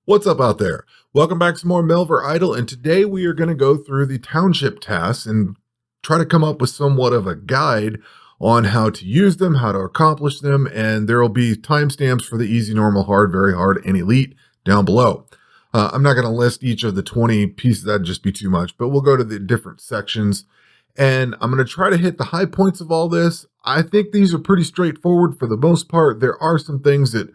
What's up out there? Welcome back to some more Melvor Idle, and today we are going to go through the township tasks and try to come up with somewhat of a guide on how to use them, how to accomplish them, and there will be timestamps for the easy, normal, hard, very hard, and elite down below. I'm not going to list each of the 20 pieces, that'd just be too much, but we'll go to the different sections, and I'm going to try to hit the high points of all this. I think these are pretty straightforward for the most part. There are some things that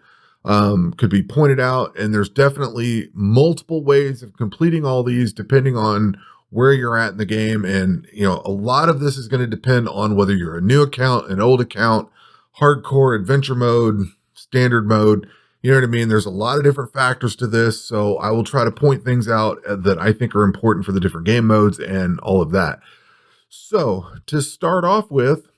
could be pointed out, and there's definitely multiple ways of completing all these depending on where you're at in the game. And a lot of this is going to depend on whether you're a new account, an old account, hardcore, adventure mode, standard mode. You know what I mean? There's a lot of different factors to this, so I will try to point things out that I think are important for the different game modes and all of that. So to start off with,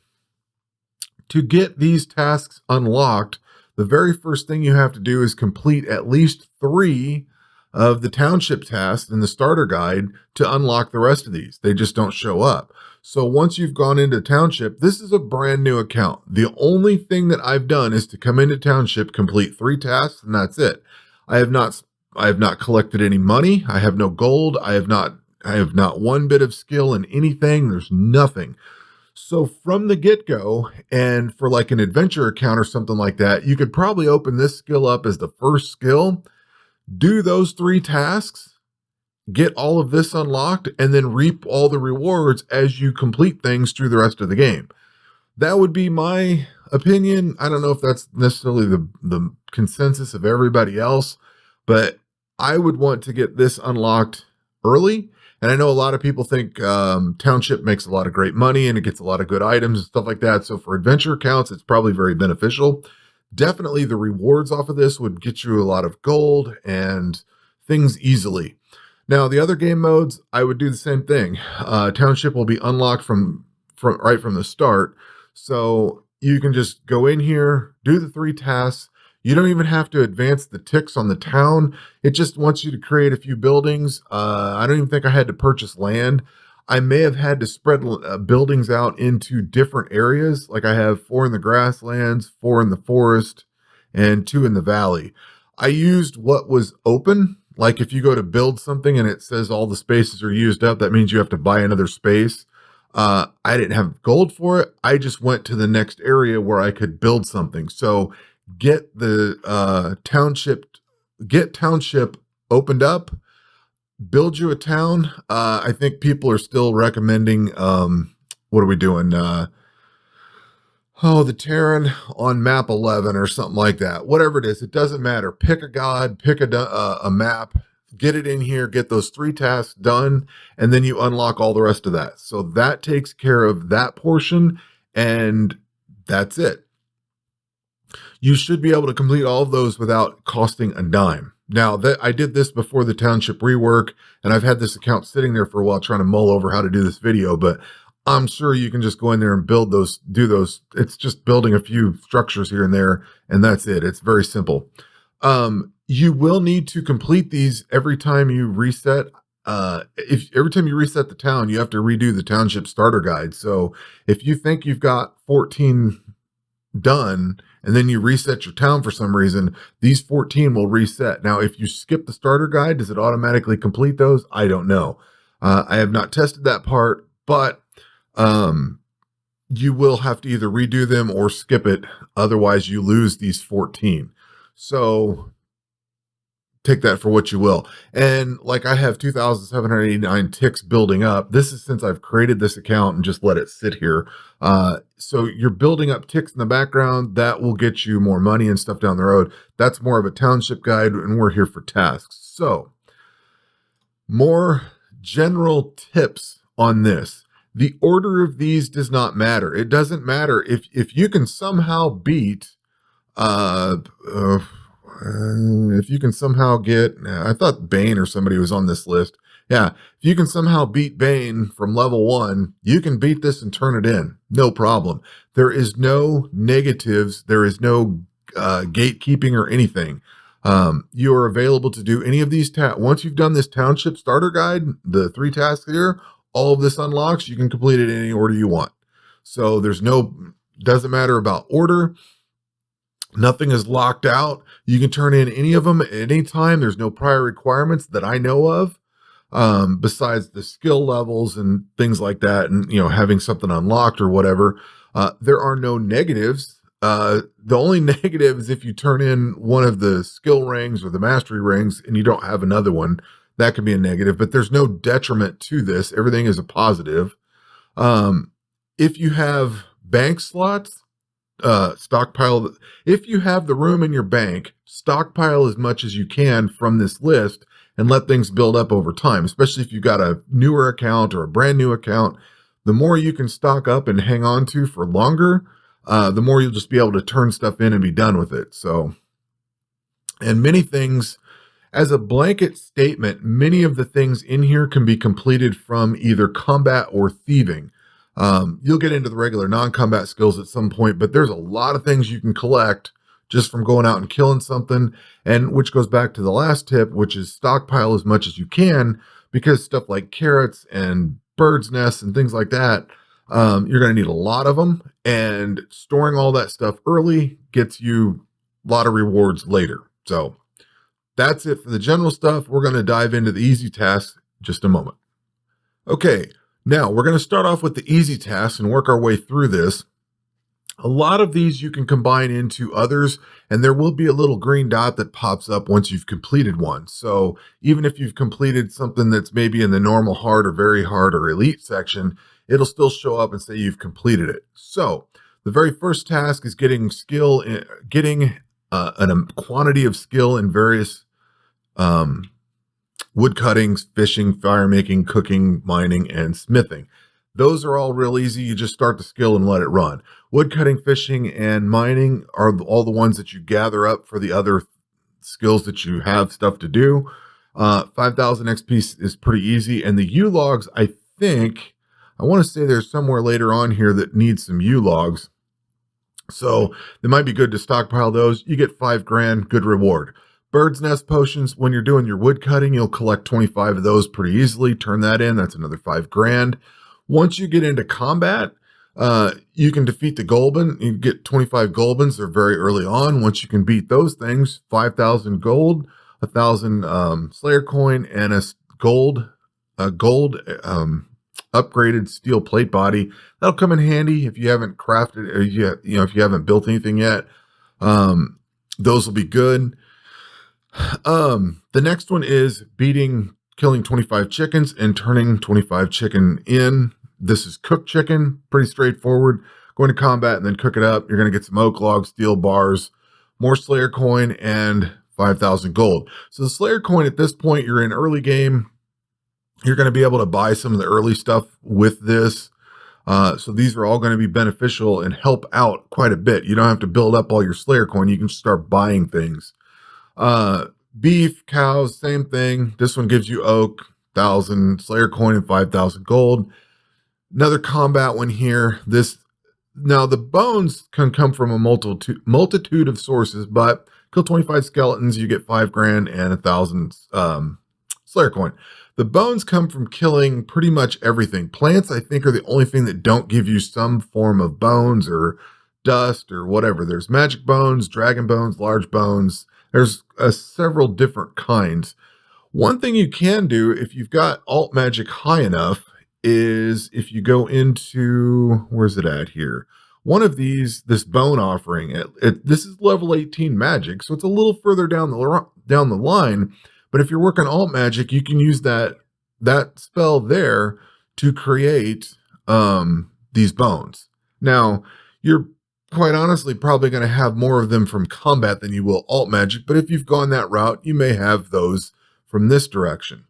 to get these tasks unlocked, the very first thing you have to do is complete at least 3 of the township tasks in the starter guide to unlock the rest of these. They just don't show up. So once you've gone into township, this is a brand new account. The only thing that I've done is to come into township, complete 3 tasks, and that's it. I have not collected any money. I have no gold. I have not one bit of skill in anything. There's nothing. So from the get-go, and for like an adventure account or something like that, you could probably open this skill up as the first skill, do those 3 tasks, get all of this unlocked, and then reap all the rewards as you complete things through the rest of the game. That would be my opinion. I don't know if that's necessarily the consensus of everybody else, but I would want to get this unlocked early. And I know a lot of people think Township makes a lot of great money and it gets a lot of good items and stuff like that. So for adventure accounts, it's probably very beneficial. Definitely the rewards off of this would get you a lot of gold and things easily. Now, the other game modes, I would do the same thing. Township will be unlocked from right from the start. So you can just go in here, do the 3 tasks. You don't even have to advance the ticks on the town. It just wants you to create a few buildings. I don't even think I had to purchase land. I may have had to spread buildings out into different areas. Like I have 4 in the grasslands, 4 in the forest, and 2 in the valley. I used what was open. Like if you go to build something and it says all the spaces are used up, that means you have to buy another space. I didn't have gold for it. I just went to the next area where I could build something. So get the township opened up, build you a town. I think people are still recommending, what are we doing? The Terran on map 11 or something like that. Whatever it is, it doesn't matter. Pick a god, pick a map, get it in here, get those 3 tasks done, and then you unlock all the rest of that. So that takes care of that portion, and that's it. You should be able to complete all of those without costing a dime. Now, I did this before the township rework, and I've had this account sitting there for a while trying to mull over how to do this video, but I'm sure you can just go in there and build those, do those. It's just building a few structures here and there, and that's it. It's very simple. You will need to complete these every time you reset. Every time you reset the town, you have to redo the township starter guide. So if you think you've got 14 done and then you reset your town for some reason, these 14 will reset. Now, if you skip the starter guide, does it automatically complete those? I don't know. I have not tested that part, but you will have to either redo them or skip it. Otherwise, you lose these 14. So take that for what you will. And like I have 2,789 ticks building up. This is since I've created this account and just let it sit here. So you're building up ticks in the background. That will get you more money and stuff down the road. That's more of a township guide, and we're here for tasks. So more general tips on this. The order of these does not matter. It doesn't matter if you can somehow beat if you can somehow get, I thought Bane or somebody was on this list. Yeah, if you can somehow beat Bane from level 1, you can beat this and turn it in. No problem. There is no negatives. There is no gatekeeping or anything. You are available to do any of these tasks. Once you've done this township starter guide, the 3 tasks here, all of this unlocks. You can complete it in any order you want. So there's no, doesn't matter about order. Nothing is locked out. You can turn in any of them at any time. There's no prior requirements that I know of, besides the skill levels and things like that, and having something unlocked or whatever. There are no negatives. The only negative is if you turn in one of the skill rings or the mastery rings and you don't have another one. That could be a negative, but there's no detriment to this. Everything is a positive. Um, if you have bank slots, stockpile. If you have the room in your bank, stockpile as much as you can from this list and let things build up over time, especially if you've got a newer account or a brand new account. The more you can stock up and hang on to for longer, the more you'll just be able to turn stuff in and be done with it. So, and many things, as a blanket statement, many of the things in here can be completed from either combat or thieving. You'll get into the regular non-combat skills at some point, but there's a lot of things you can collect just from going out and killing something, and which goes back to the last tip, which is stockpile as much as you can, because stuff like carrots and birds' nests and things like that, you're going to need a lot of them, and storing all that stuff early gets you a lot of rewards later. So that's it for the general stuff. We're going to dive into the easy tasks in just a moment. Okay, now we're going to start off with the easy tasks and work our way through this. A lot of these you can combine into others, and there will be a little green dot that pops up once you've completed one. So even if you've completed something that's maybe in the normal hard or very hard or elite section, it'll still show up and say you've completed it. So the very first task is getting skill, getting a quantity of skill in various wood cuttings, fishing, fire making, cooking, mining, and smithing. Those are all real easy. You just start the skill and let it run. Wood cutting, fishing, and mining are all the ones that you gather up for the other skills that you have stuff to do. 5,000 XP is pretty easy. And the U logs, I want to say there's somewhere later on here that needs some U logs. So it might be good to stockpile those. You get 5 grand, good reward. Bird's nest potions, when you're doing your wood cutting, you'll collect 25 of those pretty easily. Turn that in, that's another 5 grand. Once you get into combat, you can defeat the Golban. You get 25 Golbans. They're very early on. Once you can beat those things, 5,000 gold, 1,000 Slayer coin, and a gold upgraded steel plate body. That'll come in handy if you haven't crafted, or if you haven't built anything yet. Those will be good. The next one is killing 25 chickens and turning 25 chicken in. This is cooked chicken, pretty straightforward. Going to combat and then cook it up. You're going to get some oak logs, steel bars, more Slayer coin, and 5,000 gold. So the Slayer coin at this point, you're in early game. You're going to be able to buy some of the early stuff with this. So these are all going to be beneficial and help out quite a bit. You don't have to build up all your Slayer coin. You can start buying things. Beef, cows, same thing. This one gives you oak, 1,000 Slayer coin, and 5,000 gold. Another combat one here. Now the bones can come from a multitude of sources, but kill 25 skeletons, you get 5 grand and 1,000 Slayer coin. The bones come from killing pretty much everything. Plants, I think, are the only thing that don't give you some form of bones or dust or whatever. There's magic bones, dragon bones, large bones. There's several different kinds. One thing you can do if you've got alt magic high enough is if you go into, where's it at here? One of these, this bone offering, this is level 18 magic, so it's a little further down the line. But if you're working alt magic, you can use that spell there to create these bones. Now, you're quite honestly probably going to have more of them from combat than you will alt magic, but if you've gone that route, you may have those from this direction.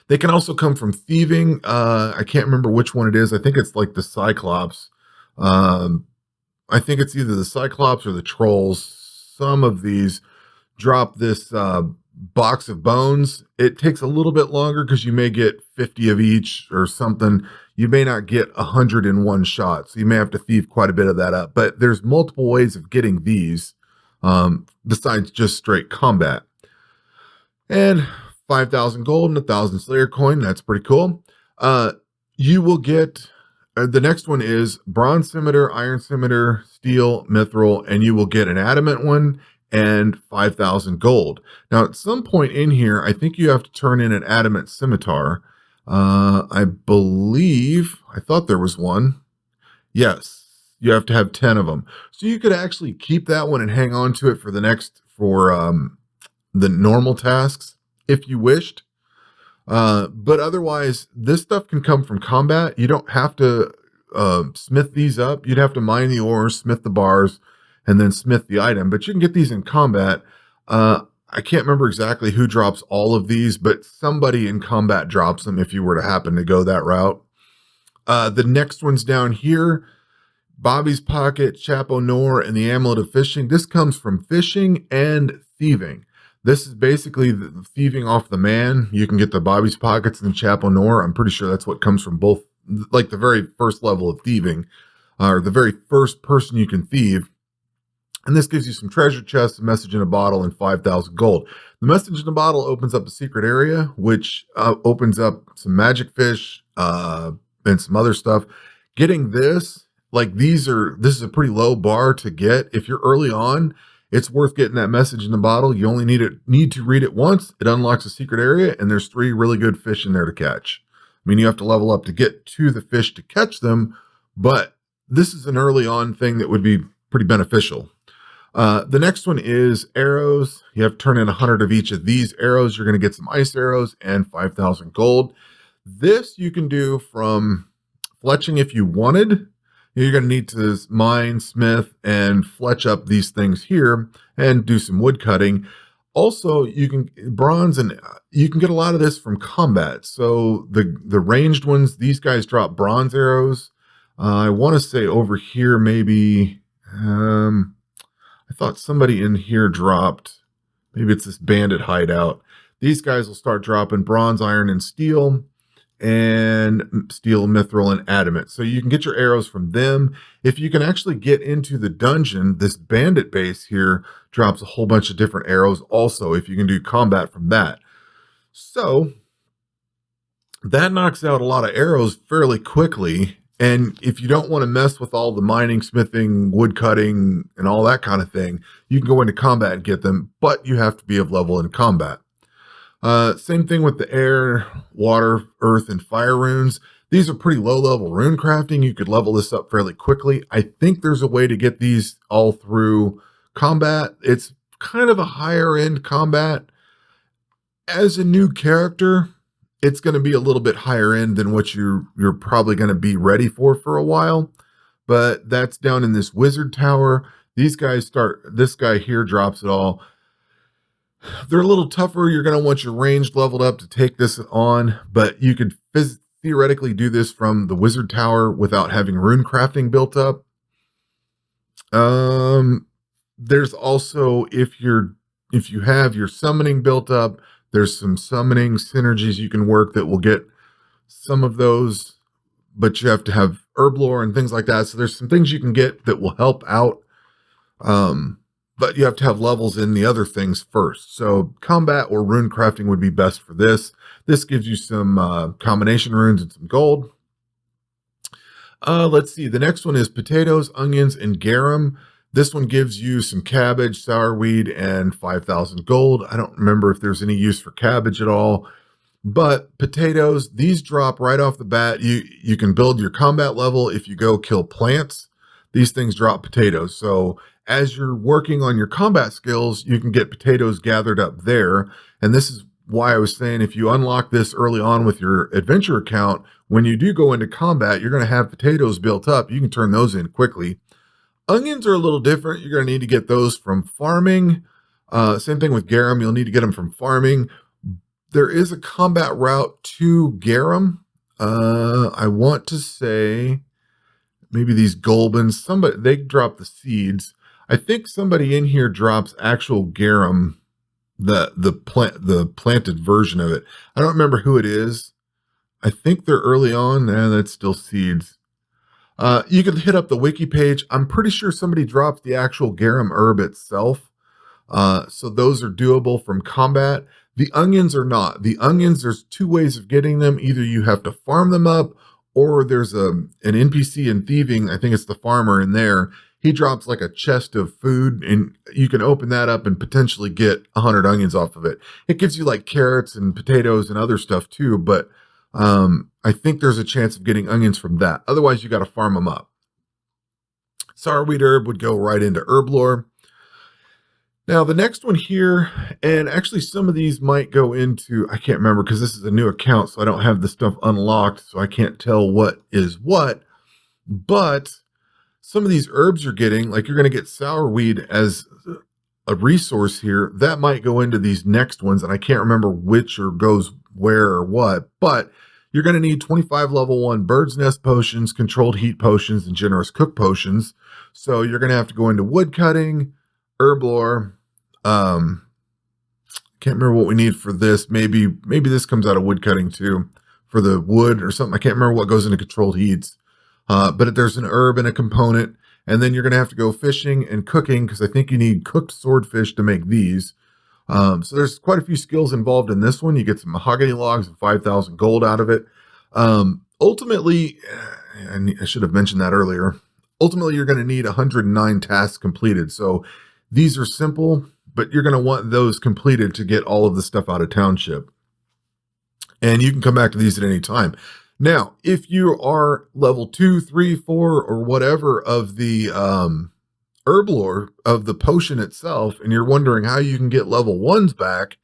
They can also come from thieving. I can't remember which one it is. I think it's like the Cyclops. I think it's either the Cyclops or the Trolls. Some of these drop this box of bones. It takes a little bit longer because you may get 50 of each or something. You may not get 100 in one shot, so you may have to thieve quite a bit of that up. But there's multiple ways of getting these besides just straight combat. And 5,000 gold and 1,000 Slayer coin. That's pretty cool. You will get The next one is bronze scimitar, iron scimitar, steel, mithril, and you will get an adamant one and 5,000 gold. Now, at some point in here, I think you have to turn in an adamant scimitar. I believe, I thought there was one. Yes, you have to have 10 of them. So you could actually keep that one and hang on to it for the normal tasks if you wished. But otherwise, this stuff can come from combat. You don't have to smith these up. You'd have to mine the ores, smith the bars, and then smith the item. But you can get these in combat. I can't remember exactly who drops all of these, but somebody in combat drops them if you were to happen to go that route. The next one's down here. Bobby's Pocket, Chapeau Noir, and the Amulet of Fishing. This comes from fishing and thieving. This is basically the thieving off the man. You can get the Bobby's Pockets and the Chapeau Noir. I'm pretty sure that's what comes from both, like the very first level of thieving, or the very first person you can thieve. And this gives you some treasure chests, a message in a bottle, and 5,000 gold. The message in a bottle opens up a secret area, which opens up some magic fish and some other stuff. Getting this, like this is a pretty low bar to get. If you're early on, it's worth getting that message in the bottle. You only need to read it once. It unlocks a secret area, and there's 3 really good fish in there to catch. I mean, you have to level up to get to the fish to catch them, but this is an early on thing that would be pretty beneficial. The next one is arrows. You have to turn in 100 of each of these arrows. You're going to get some ice arrows and 5,000 gold. This you can do from fletching if you wanted. You're going to need to mine, smith, and fletch up these things here and do some wood cutting. Also, you can bronze, and you can get a lot of this from combat. So the ranged ones, these guys drop bronze arrows. I want to say over here, maybe, I thought somebody in here dropped, maybe it's this bandit hideout. These guys will start dropping bronze, iron, and steel, mithril, and adamant. So you can get your arrows from them. If you can actually get into the dungeon, this bandit base here drops a whole bunch of different arrows also, if you can do combat from that. So that knocks out a lot of arrows fairly quickly. And if you don't want to mess with all the mining, smithing, wood cutting, and all that kind of thing, you can go into combat and get them, but you have to be of level in combat. Same thing with the air, water, earth, and fire runes. These are pretty low level rune crafting. You could level this up fairly quickly. I think there's a way to get these all through combat. It's kind of a higher end combat. As a new character, it's going to be a little bit higher end than what you're probably going to be ready for a while. But that's down in this wizard tower. These guys this guy here drops it all. They're a little tougher. You're going to want your ranged leveled up to take this on, but you could theoretically do this from the wizard tower without having rune crafting built up. There's also, if you have your summoning built up, there's some summoning synergies you can work that will get some of those, but you have to have Herblore and things like that. So there's some things you can get that will help out. But you have to have levels in the other things first. So combat or rune crafting would be best for this. This gives you some combination runes and some gold. Let's see. The next one is potatoes, onions, and garum. This one gives you some cabbage, sourweed, and 5,000 gold. I don't remember if there's any use for cabbage at all. But potatoes, these drop right off the bat. You can build your combat level if you go kill plants. These things drop potatoes. So as you're working on your combat skills, you can get potatoes gathered up there. And this is why I was saying if you unlock this early on with your adventure account, when you do go into combat, you're going to have potatoes built up. You can turn those in quickly. Onions are a little different. You're going to need to get those from farming. Same thing with garum. You'll need to get them from farming. There is a combat route to garum. I want to say maybe these Golbins, they drop the seeds. I think somebody in here drops actual garum, the planted version of it. I don't remember who it is. I think they're early on, and that's still seeds. You can hit up the wiki page. I'm pretty sure somebody drops the actual garum herb itself. So those are doable from combat. The onions are not. The onions, there's 2 ways of getting them. Either you have to farm them up, or there's an NPC in thieving. I think it's the farmer in there. He drops like a chest of food, and you can open that up and potentially get 100 onions off of it. It gives you like carrots and potatoes and other stuff too, but I think there's a chance of getting onions from that. Otherwise, you got to farm them up. Sourweed herb would go right into Herblore. Now, the next one here, and actually some of these might go into, I can't remember because this is a new account, so I don't have the stuff unlocked, so I can't tell what is what. But some of these herbs you're getting, like you're going to get sourweed as a resource here, that might go into these next ones, and I can't remember which or goes where or what, but you're going to need 25 level 1 bird's nest potions, controlled heat potions, and generous cook potions. So you're going to have to go into wood cutting, Herblore. Can't remember what we need for this. Maybe this comes out of wood cutting too, for the wood or something. I can't remember what goes into controlled heats. But there's an herb and a component, and then you're going to have to go fishing and cooking, because I think you need cooked swordfish to make these. So there's quite a few skills involved in this one. You get some mahogany logs and 5,000 gold out of it. Ultimately, and I should have mentioned that earlier, ultimately you're going to need 109 tasks completed. So these are simple, but you're going to want those completed to get all of the stuff out of Township. And you can come back to these at any time. Now, if you are level 2, 3, 4, or whatever of the Herblore, of the potion itself, and you're wondering how you can get level 1s back,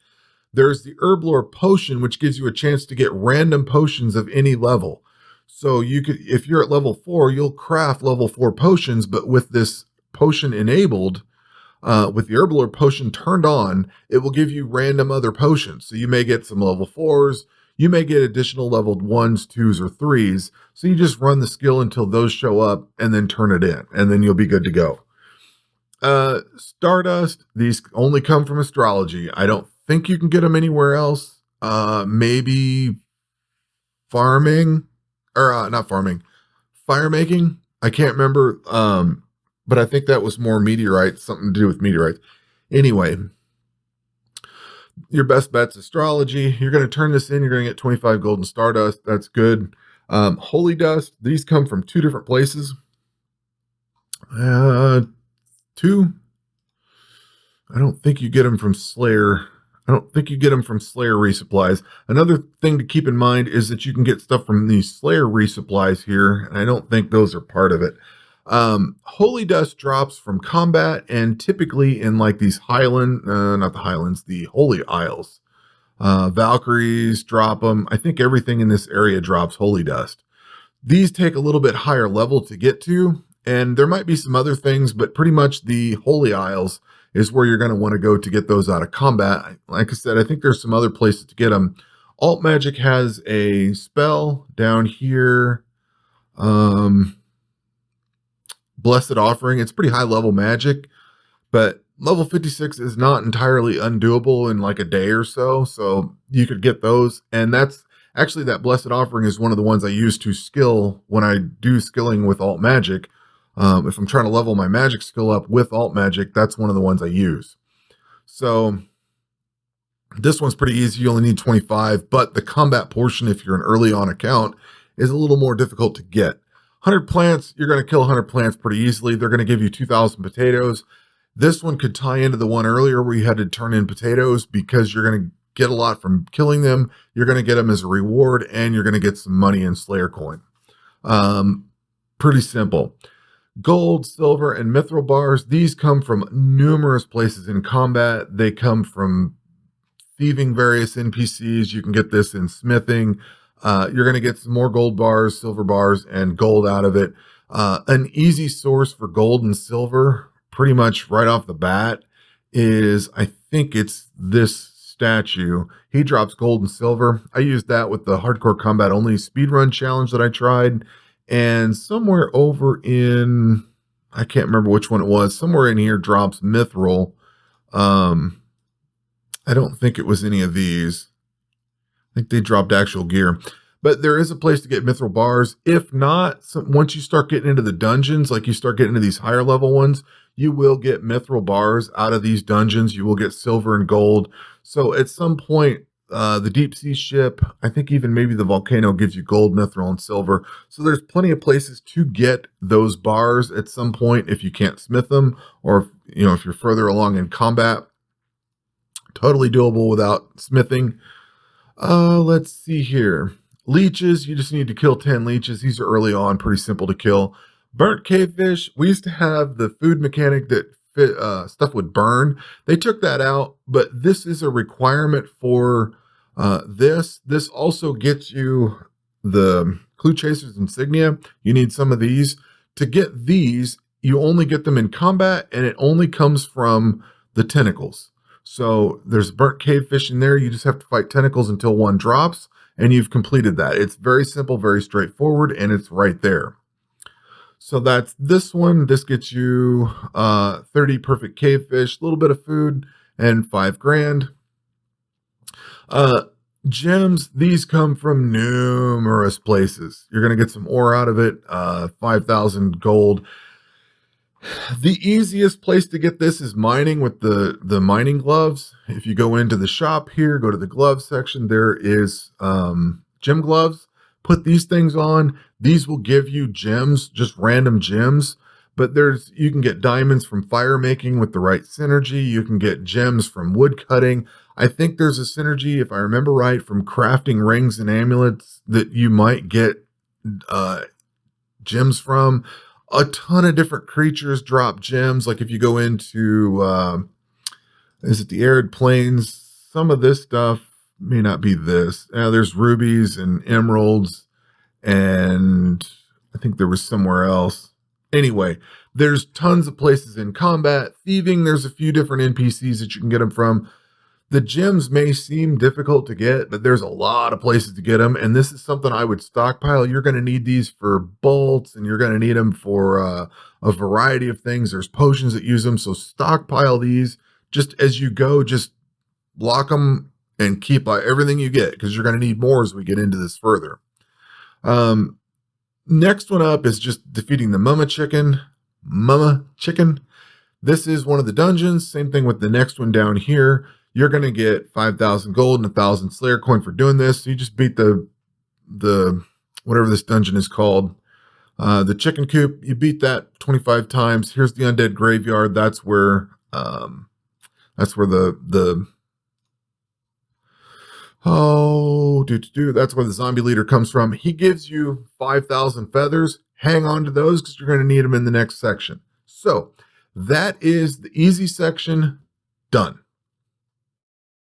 there's the Herblore potion, which gives you a chance to get random potions of any level. So you could, if you're at level 4, you'll craft level 4 potions, but with this potion enabled, with the Herblore potion turned on, it will give you random other potions. So you may get some level 4s, you may get additional leveled 1s, 2s, or 3s. So you just run the skill until those show up and then turn it in, and then you'll be good to go. Stardust, these only come from astrology. I don't think you can get them anywhere else. Maybe farming, or not farming, fire making. I can't remember. But I think that was more meteorites, something to do with meteorites. Anyway, your best bet's astrology. You're going to turn this in. You're going to get 25 golden Stardust. That's good. Holy dust. These come from 2 different places. 2. I don't think you get them from Slayer. I don't think you get them from Slayer resupplies. Another thing to keep in mind is that you can get stuff from these Slayer resupplies here, and I don't think those are part of it. Holy dust drops from combat, and typically in like these not the Highlands, the Holy Isles. Valkyries drop them. I think everything in this area drops holy dust. These take a little bit higher level to get to, and there might be some other things, but pretty much the Holy Isles is where you're going to want to go to get those out of combat. Like I said, I think there's some other places to get them. Alt Magic has a spell down here. Blessed Offering. It's pretty high level magic, but level 56 is not entirely undoable in like a day or so. So you could get those. And that's actually, that Blessed Offering is one of the ones I use to skill when I do skilling with Alt Magic. If I'm trying to level my magic skill up with Alt Magic, that's one of the ones I use. So this one's pretty easy. You only need 25, but the combat portion, if you're an early on account, is a little more difficult to get. 100 plants, you're going to kill 100 plants pretty easily. They're going to give you 2,000 potatoes. This one could tie into the one earlier where you had to turn in potatoes, because you're going to get a lot from killing them. You're going to get them as a reward, and you're going to get some money in Slayer coin. Pretty simple. Gold, silver, and mithril bars. These come from numerous places in combat. They come from thieving various NPCs. You can get this in smithing. You're going to get some more gold bars, silver bars, and gold out of it. An easy source for gold and silver, pretty much right off the bat, is, I think it's this statue. He drops gold and silver. I used that with the hardcore combat only speedrun challenge that I tried. And somewhere over in, I can't remember which one it was, somewhere in here drops mithril. I don't think it was any of these. I think they dropped actual gear. But there is a place to get mithril bars. If not, once you start getting into the dungeons, like you start getting into these higher level ones, you will get mithril bars out of these dungeons. You will get silver and gold. So at some point, the deep sea ship. I think even maybe the volcano gives you gold, mithril, and silver. So there's plenty of places to get those bars at some point if you can't smith them, or if you're further along in combat. Totally doable without smithing. Let's see here. Leeches, you just need to kill 10 leeches. These are early on, pretty simple to kill. Burnt cavefish, we used to have the food mechanic that stuff would burn. They took that out, but this is a requirement for this. This also gets you the Clue Chaser's insignia. You need some of these. To get these, you only get them in combat, and it only comes from the tentacles. So there's burnt cavefish in there. You just have to fight tentacles until one drops, and you've completed that. It's very simple, very straightforward, and it's right there. So that's this one. This gets you 30 perfect cavefish, a little bit of food, and 5 grand. Gems, these come from numerous places. You're going to get some ore out of it, 5,000 gold. The easiest place to get this is mining with the mining gloves. If you go into the shop here, go to the glove section, there is gem gloves. Put these things on. These will give you gems, just random gems. But you can get diamonds from fire making with the right synergy. You can get gems from wood cutting. I think there's a synergy, if I remember right, from crafting rings and amulets that you might get gems from. A ton of different creatures drop gems. Like if you go into, is it the arid plains? Some of this stuff may not be this. There's rubies and emeralds, and I think there was somewhere else. Anyway, there's tons of places in combat. Thieving, there's a few different NPCs that you can get them from. The gems may seem difficult to get, but there's a lot of places to get them, and this is something I would stockpile. You're going to need these for bolts, and you're going to need them for a variety of things. There's potions that use them, so stockpile these just as you go. Just block them and keep everything you get, because you're going to need more as we get into this further. Next one up is just defeating the Mama Chicken. This is one of the dungeons. Same thing with the next one down here. You're going to get 5,000 gold and 1,000 Slayer coin for doing this. So you just beat the whatever this dungeon is called, the chicken coop. You beat that 25 times. Here's the undead graveyard. That's where that's where that's where the zombie leader comes from. He gives you 5,000 feathers. Hang on to those because you're going to need them in the next section. So that is the easy section done.